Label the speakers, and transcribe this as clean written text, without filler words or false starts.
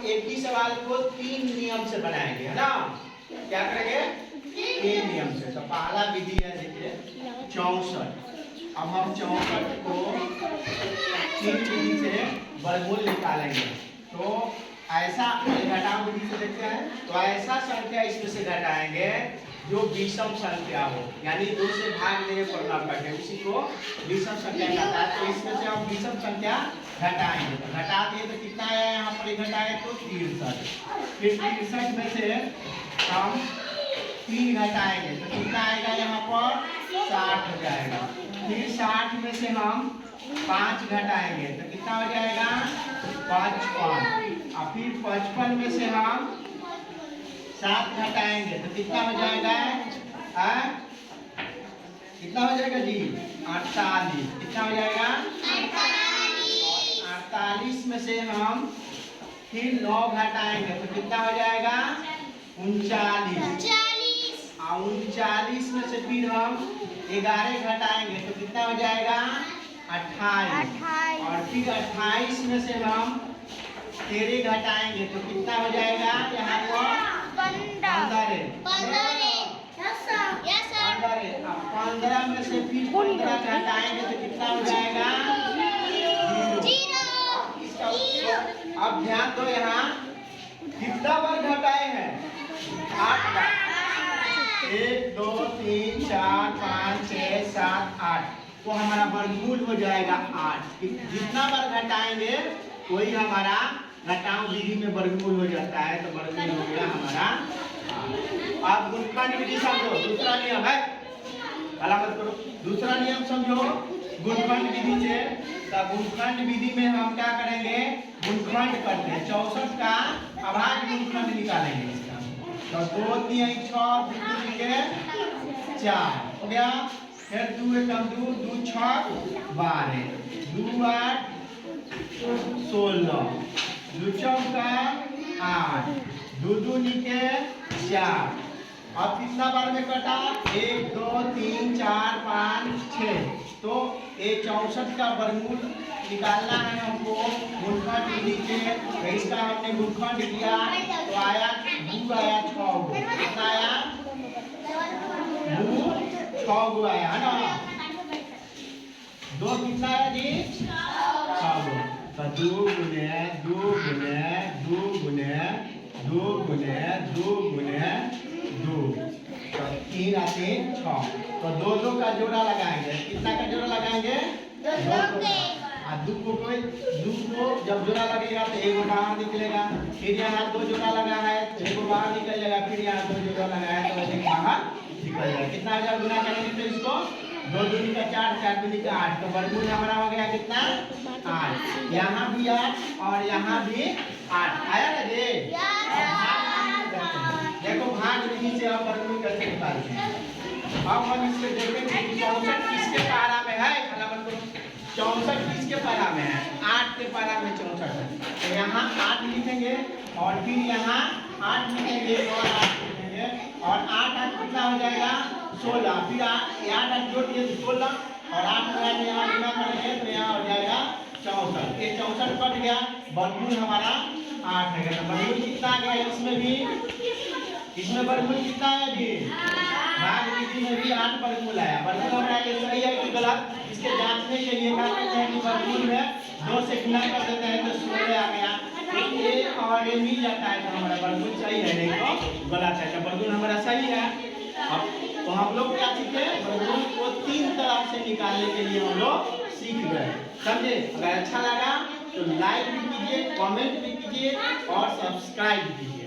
Speaker 1: एक ही सवाल को 3 नियम से बनाएंगे, है ना। क्या करेंगे? 3 नियम से। तो पहला विधि है देखिए 64। अब हम 64 को 3 विधि से वर्गमूल निकालेंगे। तो ऐसा घटाव विधि से देखते हैं। तो ऐसा संख्या इसमें से घटाएंगे जो विषम संख्या हो, यानी 2 से भाग देंगे परिणाम करके, उसी को विषम संख्या कहता है। तो इसमें से हम विषम संख्या घटाएंगे। तो घटा दिए तो कितना आया यहाँ पर? घटाए तो 63। फिर 63 में से हम 3 घटाएंगे तो कितना आएगा यहाँ पर? 60 हो जाएगा। फिर 60 में से हम 5 घटाएंगे तो कितना हो जाएगा? 55। और फिर 55 में से हम 7 घटाएंगे तो कितना हो जाएगा? कितना हो जाएगा जी? 48। कितना हो जाएगा? 48 में से हम फिर 9 घटाएंगे तो कितना हो जाएगा? 39। और 39 में से फिर हम 11 घटाएंगे तो कितना हो जाएगा? 28। और फिर 28 में से हम 13 घटाएंगे तो कितना हो जाएगा? यहाँ पर 15 में से फिर 15 घटाएंगे तो कितना हो जाएगा? 0। अब ध्यान दो, यहाँ कितना बार घटाए हैं? 8 बार। 1 2 3 4 5 6 7 8। तो हमारा वर्गमूल हो जाएगा 8। जितना बार घटाएंगे वही हमारा घटाव विधि में वर्गमूल हो जाता है। तो वर्गमूल हो गया हमारा। आप गुणनखंड विधि समझो, दूसरा नियम है, भला मत करो। दूसरा नियम समझो गुणनखंड विधि से। तो गुणनखंड विधि में हम क्या करेंगे? गुणनखंड करते हैं। 64 का अभाज्य गुणनखंड निकालेंगे इसका। तो 2 3 6 2 4 हो गया। फिर 2 एकम 2 2 6 12 2 8 16 2 चौका 8 2 2 नीचे 4। अब कितना बार में कटा? 1 2 3 4 5 6। तो ये 64 का वर्गमूल निकालना है हमको गुणनखंड विधि से। तो इसका हमने गुणनखंड किया तो आया 2 आया 6 गो। कितना आया? 2 6 गो आया, है ना। 2 कितना आया जी? 6 गो। तो 2 गुने 2 गुने 2 गुने 2 गुने 2 गुने 2। तो 3 आते 6। तो 2 2 का जोड़ा लगाएंगे। कितना का जोड़ा लगाएंगे? 2 को जब जोड़ा लगेगा तो 1 बाहर निकलेगा। फिर यहाँ 2 जोड़ा लगा है तो 1 बाहर निकल जाएगा। फिर यहाँ 2 जोड़ा लगा है तो 1 बाहर निकल जाएगा। कितना हजार गुना करेंगे तो इसको? 2 दूनी का 4 4 दूनी का 8। तो वर्गमूल हमारा हो गया कितना? 8। यहाँ भी 8 और यहाँ भी 8 आया ना जी? देखो भाग विधि से हम वर्गमूल कैसे निकालते हैं। अब हम इसमें देखेंगे कि 64 किसके पारा में है? 64 किसके पारा में है? 8 के पारा में 64 है। तो यहाँ 8 लिखेंगे और फिर यहाँ 8 लिखेंगे और 8 लिखेंगे और 8 8 कितना हो जाएगा? 16। फिर 8 8 जोड़ दिए तो 16 और 8 में यहाँ गुना करेंगे तो यहाँ हो जाएगा 64। ये 64 कट गया। वर्गमूल हमारा 8 है। तो वर्गमूल कितना आ गया? इसमें भी इसमें वर्गमूल कितना आया जी? भाग विधि में भी 8 वर्गमूल आया। वर्गमूल हमारा ये सही है कि गलत, इसके जांचने के लिए क्या करते हैं कि वर्गमूल में 2 से गुना कर देते हैं तो 16 आ गया। तो ये और ये मिल जाता है तो हमारा वर्गमूल सही है, नहीं तो गलत है। तो वर्गमूल हमारा सही है। अब तो हम लोग क्या सीखे? वर्गमूल को 3 तरह से निकालने के लिए हम लोग सीख गए, समझे। अगर अच्छा लगा तो लाइक भी कीजिए, कमेंट भी कीजिए और सब्सक्राइब भी कीजिए।